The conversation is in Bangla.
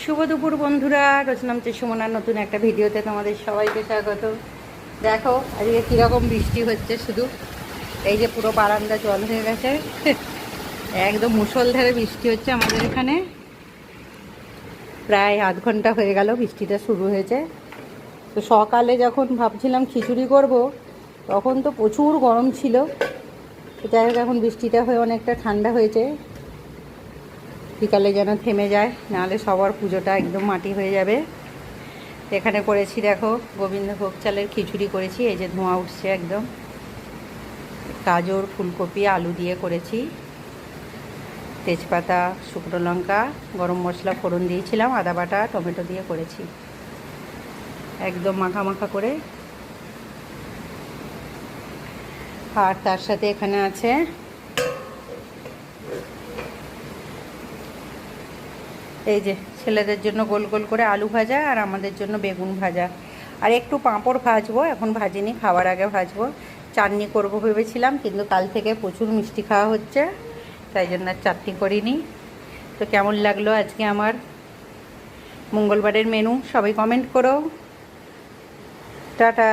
শুভ দুপুর বন্ধুরা, রচনামচে সুমনার নতুন একটা ভিডিওতে তোমাদের সবাইকে স্বাগত। দেখো আজকে কীরকম বৃষ্টি হচ্ছে, শুধু এই যে পুরো বারান্দা জল হয়ে গেছে। একদম মুষলধারে বৃষ্টি হচ্ছে আমাদের এখানে। প্রায় আধ ঘন্টা হয়ে গেল বৃষ্টিটা শুরু হয়েছে। তো সকালে যখন ভাবছিলাম খিচুড়ি করব, তখন তো প্রচুর গরম ছিল। যাই হোক, এখন বৃষ্টিটা হয়ে অনেকটা ঠান্ডা হয়েছে। বিকালে যেন থেমে যায়, নাহলে সবার পুজোটা একদম মাটি হয়ে যাবে। এখানে করেছি দেখো গোবিন্দভোগ চালের খিচুড়ি করেছি, এই যে ধোঁয়া উঠছে একদম। গাজর, ফুলকপি, আলু দিয়ে করেছি। তেজপাতা, শুকনো লঙ্কা, গরম মশলা ফোড়ন দিয়েছিলাম, আদা বাটা, টমেটো দিয়ে করেছি। একদম মাখা মাখা করে। আর তার সাথে এখানে আছে এই যে ছেলেদের জন্য গোল গোল করে আলু ভাজা, আর আমাদের জন্য বেগুন ভাজা। আর একটু পাঁপড় ভাজবো, এখন ভাজিনি, খাওয়ার আগে ভাজবো। চাটনি করবো ভেবেছিলাম, কিন্তু কাল থেকে প্রচুর মিষ্টি খাওয়া হচ্ছে, তাই জন্য আর চাটনি করিনি। তো কেমন লাগলো আজকে আমার মঙ্গলবারের মেনু, সবাই কমেন্ট করো। টাটা।